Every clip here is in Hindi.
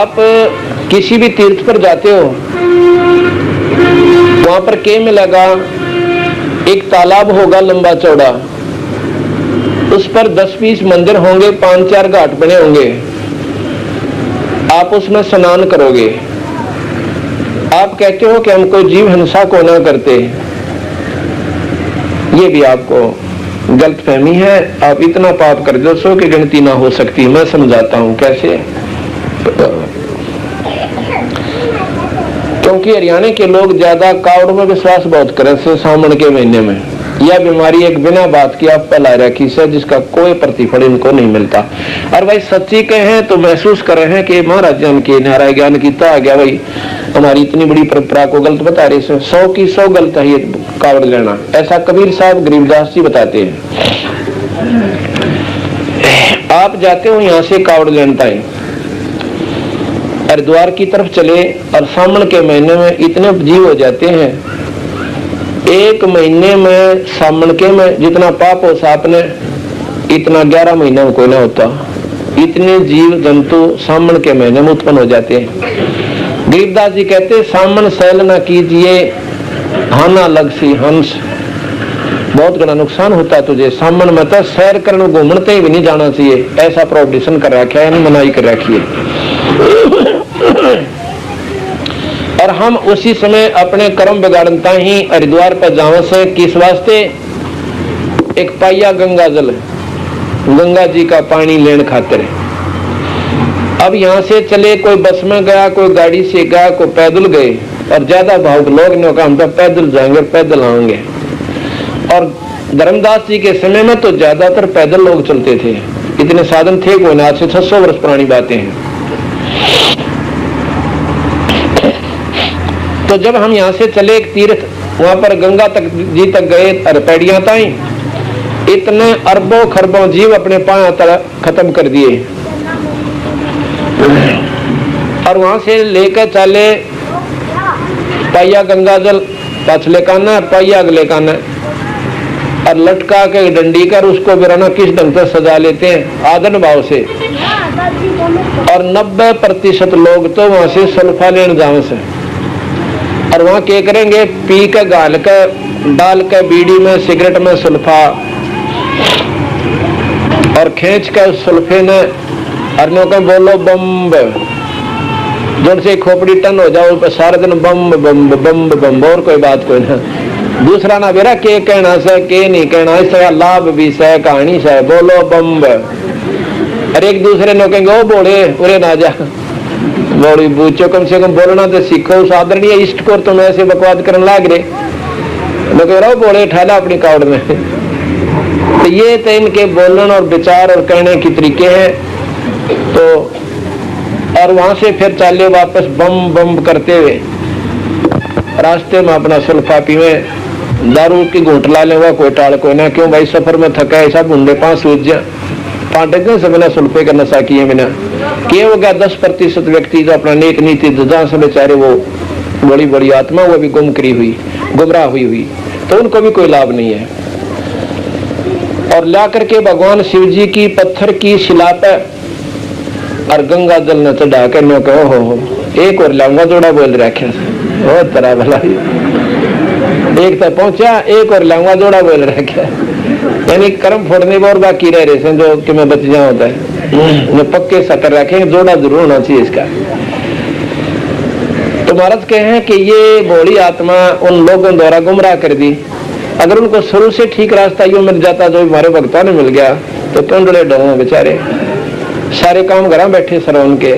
आप किसी भी तीर्थ पर जाते हो, वहां पर क्या मिलेगा? एक तालाब होगा लंबा चौड़ा, उस पर 10-20 मंदिर होंगे, 5-4 घाट बने होंगे। आप उसमें स्नान करोगे। आप कहते हो कि हम कोई जीव हिंसा को न करते, ये भी आपको गलतफहमी है। आप इतना पाप कर दो सो कि गिनती ना हो सकती। मैं समझाता हूं कैसे। क्योंकि हरियाणा के लोग ज्यादा कावड़ में विश्वास बहुत करें से सावन के महीने में। यह बीमारी एक बिना बात की आप फैला रखी है, जिसका कोई प्रतिफल इनको नहीं मिलता। और भाई सच्ची कहें तो महसूस कर रहे हैं कि महाराज जन के नारायण ज्ञान कीता आ गया, भाई हमारी इतनी बड़ी परंपरा को गलत बता रहे हैं। 100 की 100 गलत है ये कावड़ लेना। ऐसा कबीर साहब गरीबदास जी बताते हैं। आप जाते हो यहां से कावड़ लेनता है, हरिद्वार की तरफ चले और सावन के महीने में इतने जीव हो जाते हैं। एक महीने में सावन के में जितना पाप हो सापने इतना 11 महीने में कोई ना होता। इतने जीव जंतु सावन के महीने में उत्पन्न हो जाते हैं। गरीबदास जी कहते सावन सैल न कीजिए, हाना लग सी हंस। बहुत बड़ा नुकसान होता है तुझे। सावन में तो सैर करने घूमते भी नहीं जाना चाहिए, ऐसा प्रोहिबिशन कर रखा है, मनाही कर रखी है। और हम उसी समय अपने कर्म बिगाड़ता ही हरिद्वार पर जावे से किस वास्ते? एक पाइया गंगा जल, गंगा जी का पानी लेने खातिर। अब यहाँ से चले, कोई बस में गया, कोई गाड़ी से गया, कोई पैदल गए। और ज्यादा भाव लोग ने कहा हम तो पैदल जाएंगे, पैदल आएंगे। और धर्मदास जी के समय में तो ज्यादातर पैदल लोग चलते थे, इतने साधन थे कोई ना। आज से 600 वर्ष पुरानी बातें हैं। तो जब हम यहाँ से चले एक तीर्थ, वहां पर गंगा तक जी तक गए, अरपेड़ियां ताई, इतने अरबों खरबों जीव अपने पांव तक खत्म कर दिए। और वहां से लेकर चले पाइया गंगा जल, पछले काना पाइया अगले काना, और लटका के डंडी कर उसको बिराना किस ढंग से सजा लेते हैं आदन भाव से। और 90% लोग तो वहां से सल्फा लेने जावे से, और वहां क्या करेंगे? पी के गाल के डाल के बीड़ी में सिगरेट में सल्फा, और खींच के सल्फे ने अरनों का बोलो बम, जोन से खोपड़ी टन हो जाओ पर सारा दिन बम बम बम बम, और कोई बात कोई ना। दूसरा ना बेरा के कहना से के नहीं कहना, इसका लाभ भी से कहानी से बोलो बम। और एक दूसरे ने कहेंगे ओ बोले उरे ना जा, बोली बूचो कम से कम बोलना तो सीखो। उस आदरणीय इष्ट को तुम ऐसे बकवाद करने लाग रहे, लोग रहो बोले ठाला अपनी कावड़ में। तो ये तो इनके बोलने और विचार और कहने की तरीके हैं। तो और वहां से फिर चाले वापस बम बम करते हुए रास्ते में अपना सुल्फा पीवे, दारू की घूंट ला ले, कोई टाल कोई ना। क्यों भाई सफर में थका है, सब मुंडे 5 सूझ पाटे से बिना सुल्फे का नशा किए बिना किए हो गया। 10% व्यक्ति जो अपना नेक नीति जहां से बेचारे वो बड़ी बड़ी आत्मा वो भी गुम करी हुई, गुमराह हुई, तो उनको भी कोई लाभ नहीं है। और ला करके भगवान शिव जी की पत्थर की शिला पे और गंगा जल न चढ़ा कर नो कहो हो एक और लाऊंगा जोड़ा बोल रखे बहुत तरह भला। एक तक पहुंचा, एक और लाऊंगा जोड़ा बोल रखे, यानी कर्म फोड़ने और बाकी रह रहे हैं जो कि मैं बच जाऊं होता है। पक्के सकर रखेंगे, जोड़ा जरूर होना चाहिए इसका। तो महाराज कहे हैं कि ये भोली आत्मा उन लोगों द्वारा गुमराह कर दी। अगर उनको शुरू से ठीक रास्ता यूं मिल जाता जो हमारे भक्तों ने मिल गया तो टोंडले डोंगे बेचारे, सारे काम घर बैठे सरवन के।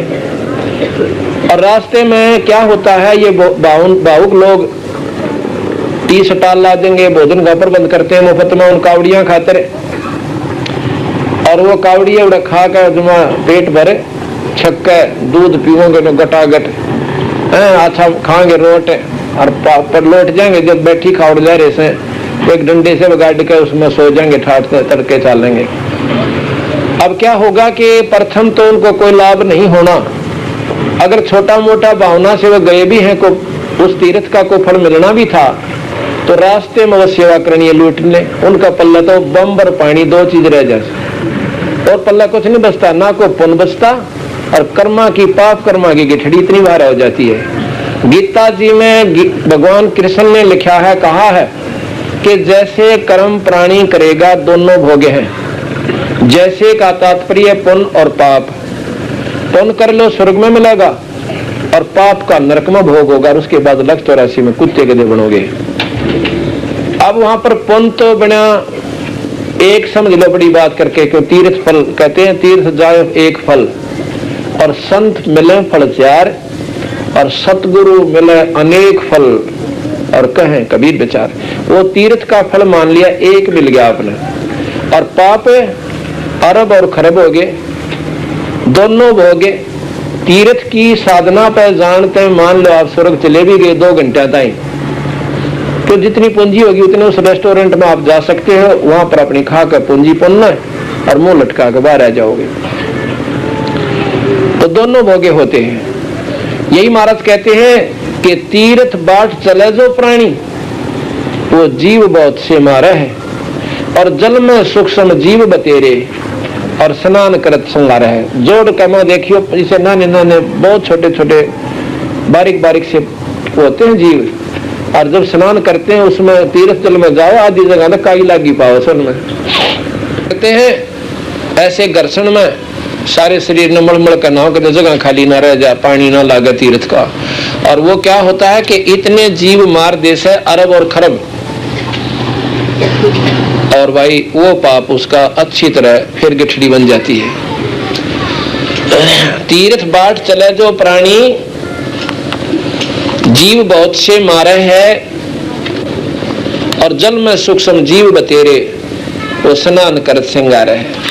और रास्ते में क्या होता है, ये भावुक लोग 30 टाल ला देंगे, भोजन का प्रबंध करते हैं मुफ्त में उन कावड़ियां खातिर। और वो कावड़िया उड़ा खा कर जुमा पेट भरे छक्के दूध पीओगे तो गटागट अच्छा खाएंगे रोट और पर लौट जाएंगे। जब बैठी कावड़ जा रहे से एक डंडे से गाड़ के उसमें सो जाएंगे, ठाट तड़के चलेंगे। अब क्या होगा कि प्रथम तो उनको कोई लाभ नहीं होना। अगर छोटा मोटा भावना से वो गए भी हैं को उस तीर्थ का कोई फल मिलना भी था तो रास्ते में वो सेवा करनी है लूटने। उनका पल्ला तो बम और पानी 2 चीज रह जाए और पल्ला कुछ नहीं बचता, ना को पुण्य बचता और कर्मा की, पाप कर्मा की गिठड़ी इतनी बार हो जाती है। गीता जी में भगवान कृष्ण ने लिखा है, कहा है कि जैसे कर्म प्राणी करेगा दोनों भोगे हैं। जैसे का तात्पर्य पुण्य और पाप। पुण्य कर लो स्वर्ग में मिलेगा और पाप का नरक में भोग होगा, और उसके बाद 184 में कुत्ते गधे बनोगे। अब वहां पर पुण्य तो बना एक, समझ लो बड़ी बात करके, क्यों तीर्थ फल कहते हैं, तीर्थ जाए एक फल, और संत मिले फल 4, और सतगुरु मिले अनेक फल, और कहें कबीर विचार। वो तीर्थ का फल मान लिया, एक मिल गया आपने, और पाप अरब और खरब हो गए, दोनों भोगे। तीर्थ की साधना पे जानते मान लो आप स्वर्ग चले भी गए 2 घंटे ताई, तो जितनी पूंजी होगी उतने उस रेस्टोरेंट में आप जा सकते हो, वहां पर अपनी खा कर पूंजी पुनना और मुंह लटका के बाहर आ जाओगे। तो दोनों भोगे होते हैं। यही महाराज कहते हैं कि तीर्थ बाट चले जो प्राणी, वो जीव बहुत से मारे है, और जल में सूक्ष्म जीव बतेरे, और स्नान करत संगार है। जोड़ के मैं देखियो, इसे नाने नाने बहुत छोटे छोटे बारीक बारीक से होते हैं जीव, और जब स्नान करते हैं उसमें तीर्थ जल में जाओ, आधी जगह तक काई लागी पाओ सन में कहते हैं। ऐसे घर्षण में सारे शरीर ने मलमल करना हो, कहते जगह खाली ना रह जाए, पानी ना लागे तीर्थ का। और वो क्या होता है कि इतने जीव मार देश है, अरब और खरब, और भाई वो पाप उसका अच्छी तरह फिर गिठड़ी बन जाती है। तीर्थ बाट चले जो प्राणी, जीव बहुत से मारे है, और जल में सूक्ष्म जीव बतेरे, वो स्नान करत सिंगारे है।